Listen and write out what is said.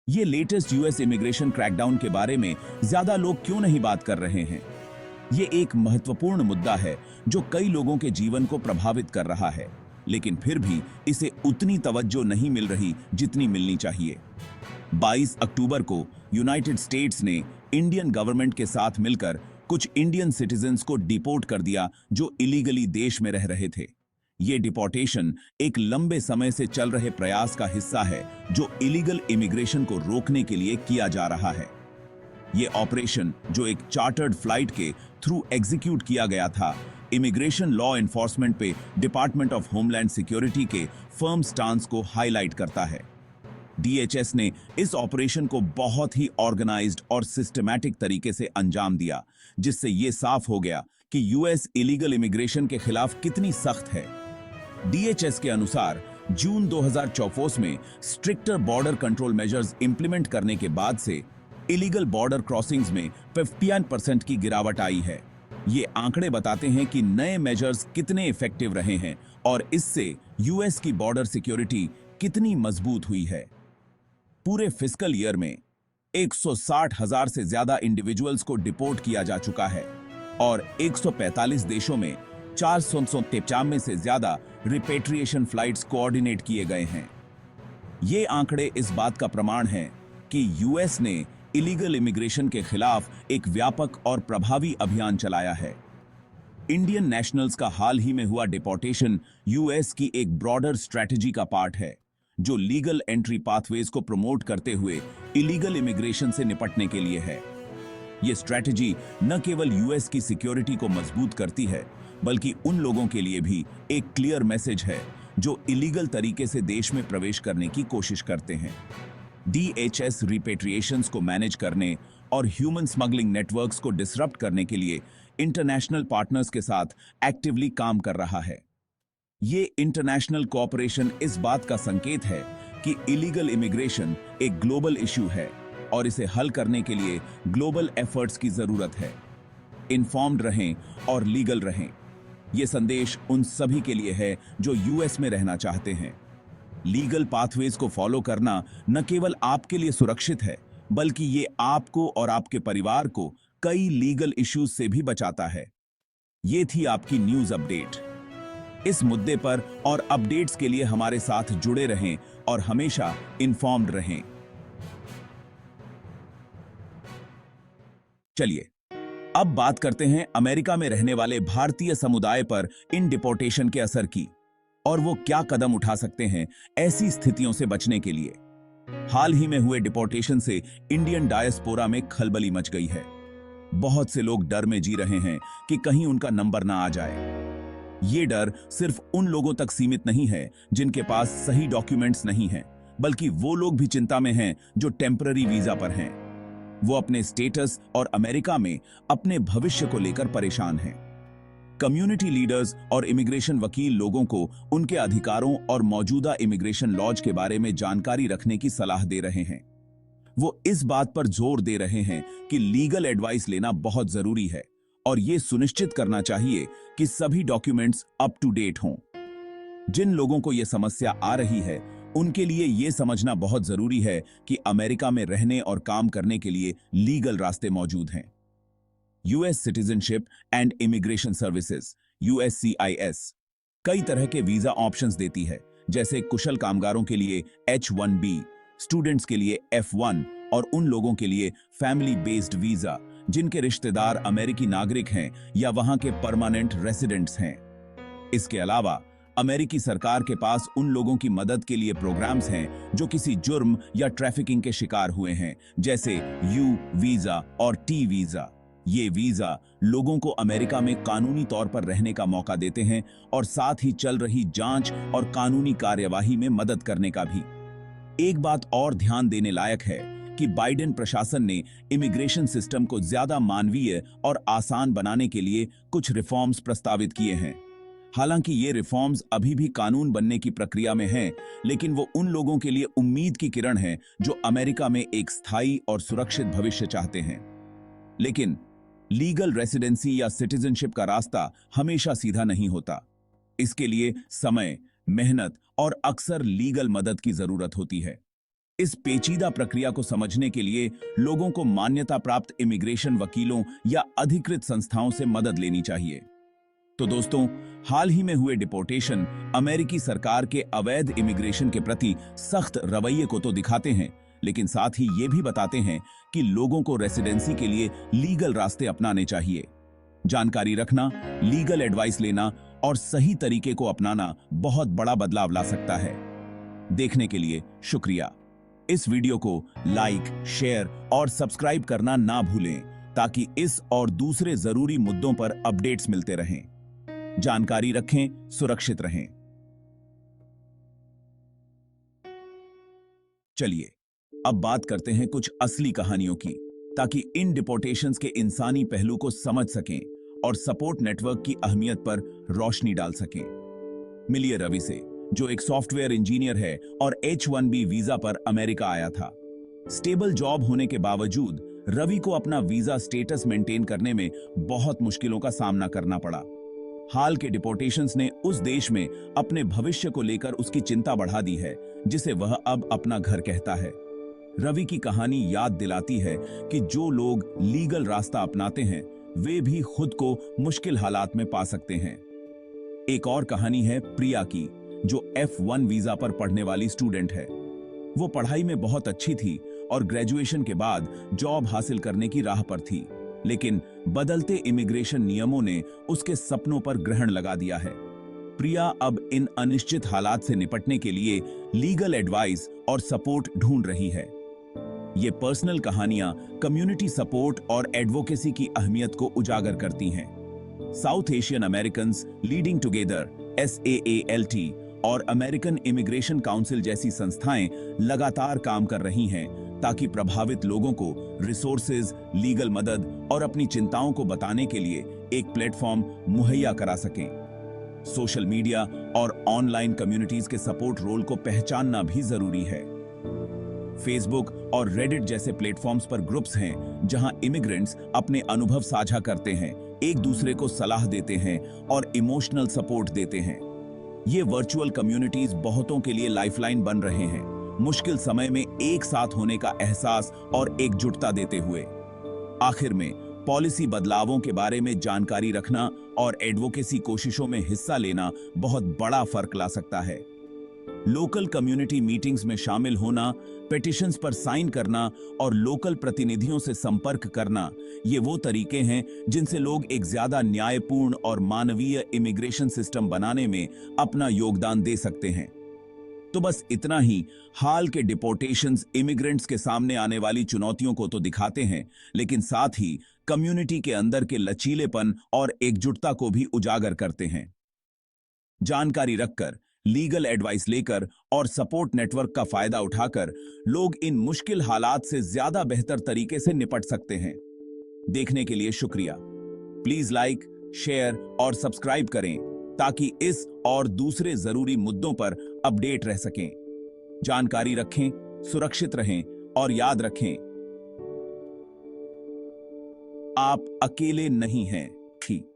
ये latest US immigration crackdown के बारे में ज्यादा लोग क्यों नहीं बात कर रहे हैं? ये एक महत्वपूर्ण मुद्दा है जो कई लोगों के जीवन को प्रभावित कर रहा है, लेकिन फिर भी इसे उतनी तवज्जो नहीं मिल रही जितनी मिलनी चाहिए। 22 अक्टूबर को यूनाइटेड स्टेट्स ने इंडियन गवर्नमेंट के साथ मिलकर कुछ इंडियन सिटीजन्स को डिपोर्ट कर दिया जो इलीगली देश में रह रहे थे। ये डिपोर्टेशन एक लंबे समय से चल रहे प्रयास का हिस्सा है जो इलीगल इमिग्रेशन को रोकने के लिए किया जा रहा है। ये ऑपरेशन, जो एक चार्टर्ड फ्लाइट के थ्रू एग्जीक्यूट किया गया था, इमिग्रेशन लॉ एनफोर्समेंट पे डिपार्टमेंट ऑफ होमलैंड सिक्योरिटी के फर्म स्टांस को हाईलाइट करता है। डीएचएस ने इस ऑपरेशन को बहुत ही ऑर्गेनाइज्ड और सिस्टमैटिक तरीके से अंजाम दिया, जिससे ये साफ हो गया कि यूएस इलीगल इमिग्रेशन के खिलाफ कितनी सख्त है। डीएचएस के अनुसार जून 2024 में stricter border control measures implement करने के बाद से इलीगल बॉर्डर क्रॉसिंग्स में 51% की गिरावट आई है। ये आंकड़े बताते हैं कि नए मेजर्स कितने इफेक्टिव रहे हैं और इससे यूएस की बॉर्डर सिक्योरिटी कितनी मजबूत हुई है। पूरे फिस्कल ईयर में 160,000 से ज्यादा इंडिविजुअल्स को डिपोर्ट किया जा चुका है और 145 देशों में 493 से ज्यादा रिपेट्रिएशन फ्लाइट्स कोऑर्डिनेट किए गए हैं। ये आंकड़े इस बात का प्रमाण हैं कि यूएस ने इलीगल इमिग्रेशन के खिलाफ एक व्यापक और प्रभावी अभियान चलाया है। इंडियन नेशनल्स का हाल ही में हुआ डिपोर्टेशन यूएस की एक ब्रॉडर स्ट्रेटजी का पार्ट है, जो लीगल एंट्री पाथवेज को प्रमोट करते हुए इलीगल इमिग्रेशन से निपटने के लिए है। यह स्ट्रेटजी न केवल यूएस की सिक्योरिटी को मजबूत करती है, बल्कि उन लोगों के लिए भी एक क्लियर मैसेज है जो इलीगल तरीके से देश में प्रवेश करने की कोशिश करते हैं। डीएचएस रिपेट्रिएशंस को मैनेज करने और ह्यूमन स्मगलिंग नेटवर्क्स को डिसरप्ट करने के लिए इंटरनेशनल पार्टनर्स के साथ एक्टिवली काम कर रहा है। ये इंटरनेशनल कोऑपरेशन इस बात का संकेत है कि इलीगल इमिग्रेशन एक ग्लोबल इश्यू है और इसे हल करने के लिए ग्लोबल एफर्ट्स की जरूरत है। इन्फॉर्म्ड रहें और लीगल रहें। ये संदेश उन सभी के लिए है जो यूएस में रहना चाहते हैं। लीगल पाथवेज को फॉलो करना न केवल आपके लिए सुरक्षित है, बल्कि ये आपको और आपके परिवार को कई लीगल इश्यूज से भी बचाता है। ये थी आपकी न्यूज अपडेट। इस मुद्दे पर और अपडेट्स के लिए हमारे साथ जुड़े रहें और हमेशा इन्फॉर्म्ड रहें। चलिए अब बात करते हैं अमेरिका में रहने वाले भारतीय समुदाय पर इन डिपोर्टेशन के असर की और वो क्या कदम उठा सकते हैं ऐसी स्थितियों से बचने के लिए। हाल ही में हुए डिपोर्टेशन से इंडियन डायस्पोरा में खलबली मच गई है। बहुत से लोग डर में जी रहे हैं कि कहीं उनका नंबर ना आ जाए। ये डर सिर्फ उन लोगों तक सीमित नहीं है जिनके पास सही डॉक्यूमेंट्स नहीं हैं, बल्कि वो लोग भी चिंता में हैं जो टेम्पररी वीजा पर हैं। वो अपने स्टेटस और अमेरिका में अपने भविष्य को लेकर परेशान हैं। कम्युनिटी लीडर्स और इमिग्रेशन वकील लोगों को उनके अधिकारों और मौजूदा इमिग्रेशन लॉज के बारे में जानकारी रखने की सलाह दे रहे हैं। वो इस बात पर जोर दे रहे हैं कि लीगल एडवाइस लेना बहुत जरूरी है और ये सुनिश्चित करना चाहिए कि सभी डॉक्यूमेंट्स अप टू डेट हों। जिन लोगों को यह समस्या आ रही है, उनके लिए यह समझना बहुत जरूरी है कि अमेरिका में रहने और काम करने के लिए लीगल रास्ते मौजूद हैं। US citizenship and immigration services (USCIS) कई तरह के वीजा ऑप्शंस देती है, जैसे कुशल कामगारों के लिए H-1B, स्टूडेंट्स के लिए F-1 और उन लोगों के लिए फैमिली बेस्ड वीजा जिनके रिश्तेदार अमेरिकी नागरिक हैं या वहां के परमानेंट रेसिडेंट्स हैं। इसके अलावा अमेरिकी सरकार के पास उन लोगों की मदद के लिए प्रोग्राम्स हैं जो किसी जुर्म या ट्रैफिकिंग के शिकार हुए हैं, जैसे यू वीजा और टी वीजा। ये वीजा लोगों को अमेरिका में कानूनी तौर पर रहने का मौका देते हैं और साथ ही चल रही जांच और कानूनी कार्यवाही में मदद करने का भी। एक बात और ध्यान देने लायक है कि बाइडेन प्रशासन ने इमिग्रेशन सिस्टम को ज्यादा मानवीय और आसान बनाने के लिए कुछ रिफॉर्म्स प्रस्तावित किए हैं। हालांकि ये रिफॉर्म्स अभी भी कानून बनने की प्रक्रिया में हैं, लेकिन वो उन लोगों के लिए उम्मीद की किरण है जो अमेरिका में एक स्थायी और सुरक्षित भविष्य चाहते हैं। लेकिन लीगल रेसिडेंसी या सिटीजनशिप का रास्ता हमेशा सीधा नहीं होता। इसके लिए समय, मेहनत और अक्सर लीगल मदद की जरूरत होती है। इस पेचीदा प्रक्रिया को समझने के लिए लोगों को मान्यता प्राप्त इमिग्रेशन वकीलों या अधिकृत संस्थाओं से मदद लेनी चाहिए। तो दोस्तों, हाल ही में हुए डिपोर्टेशन अमेरिकी सरकार के अवैध इमिग्रेशन के प्रति सख्त रवैये को तो दिखाते हैं, लेकिन साथ ही ये भी बताते हैं कि लोगों को रेसिडेंसी के लिए लीगल रास्ते अपनाने चाहिए। जानकारी रखना, लीगल एडवाइस लेना और सही तरीके को अपनाना बहुत बड़ा बदलाव ला सकता है। देखने के लिए शुक्रिया। इस वीडियो को लाइक, शेयर और सब्सक्राइब करना ना भूलें ताकि इस और दूसरे जरूरी मुद्दों पर अपडेट्स मिलते रहें। जानकारी रखें, सुरक्षित रहें। चलिए अब बात करते हैं कुछ असली कहानियों की, ताकि इन डिपोर्टेशंस के इंसानी पहलू को समझ सकें और सपोर्ट नेटवर्क की अहमियत पर रोशनी डाल सकें। मिलिए रवि से, जो एक सॉफ्टवेयर इंजीनियर है और H-1B वीजा पर अमेरिका आया था। स्टेबल जॉब होने के बावजूद रवि को अपना वीजा स्टेटस मेंटेन करने में बहुत मुश्किलों का सामना करना पड़ा। हाल के डिपोर्टेशंस ने उस देश में अपने भविष्य को लेकर उसकी चिंता बढ़ा दी है, जिसे वह अब अपना घर कहता है। रवि की कहानी याद दिलाती है कि जो लोग लीगल रास्ता अपनाते हैं वे भी खुद को मुश्किल हालात में पा सकते हैं। एक और कहानी है प्रिया की, जो F1 वीजा पर पढ़ने वाली स्टूडेंट है। वो पढ़ाई में बहुत अच्छी थी और ग्रेजुएशन के बाद जॉब हासिल करने की राह पर थी, लेकिन बदलते इमिग्रेशन नियमों ने उसके सपनों पर ग्रहण लगा दिया है। प्रिया अब इन अनिश्चित हालात से निपटने के लिए लीगल एडवाइस और सपोर्ट ढूंढ रही है। ये पर्सनल कहानियां कम्युनिटी सपोर्ट और एडवोकेसी की अहमियत को उजागर करती हैं। South Asian Americans leading together SAALT और अमेरिकन इमिग्रेशन काउंसिल जैसी संस्थाएं लगातार काम कर रही हैं ताकि प्रभावित लोगों को रिसोर्सेज, लीगल मदद और अपनी चिंताओं को बताने के लिए एक प्लेटफॉर्म मुहैया करा सकें। सोशल मीडिया और ऑनलाइन कम्युनिटीज के सपोर्ट रोल को पहचानना भी जरूरी है। फेसबुक और रेडिट जैसे प्लेटफॉर्म्स पर ग्रुप्स हैं जहां इमिग्रेंट्स अपने अनुभव साझा करते हैं, एक दूसरे को सलाह देते हैं और इमोशनल सपोर्ट देते हैं। ये वर्चुअल कम्युनिटीज बहुतों के लिए लाइफलाइन बन रहे हैं, मुश्किल समय में एक साथ होने का एहसास और एकजुटता देते हुए। आखिर में, पॉलिसी बदलावों के बारे में जानकारी रखना और एडवोकेसी कोशिशों में हिस्सा लेना बहुत बड़ा फर्क ला सकता है। लोकल कम्युनिटी मीटिंग्स में शामिल होना, पेटिशंस पर साइन करना और लोकल प्रतिनिधियों से संपर्क करना, ये वो तरीके हैं जिनसे लोग एक ज्यादा न्यायपूर्ण और मानवीय इमिग्रेशन सिस्टम बनाने में अपना योगदान दे सकते हैं। तो बस इतना ही। हाल के डिपोर्टेशंस इमिग्रेंट्स के सामने आने वाली चुनौतियों को तो दिखाते हैं, लेकिन साथ ही कम्युनिटी के अंदर के लचीलेपन और एकजुटता को भी उजागर करते हैं। जानकारी रखकर, लीगल एडवाइस लेकर और सपोर्ट नेटवर्क का फायदा उठाकर लोग इन मुश्किल हालात से ज्यादा बेहतर तरीके से निपट सकते हैं। देखने के लिए शुक्रिया। प्लीज लाइक, शेयर और सब्सक्राइब करें ताकि इस और दूसरे जरूरी मुद्दों पर अपडेट रह सकें। जानकारी रखें, सुरक्षित रहें और याद रखें, आप अकेले नहीं हैं। ठीक।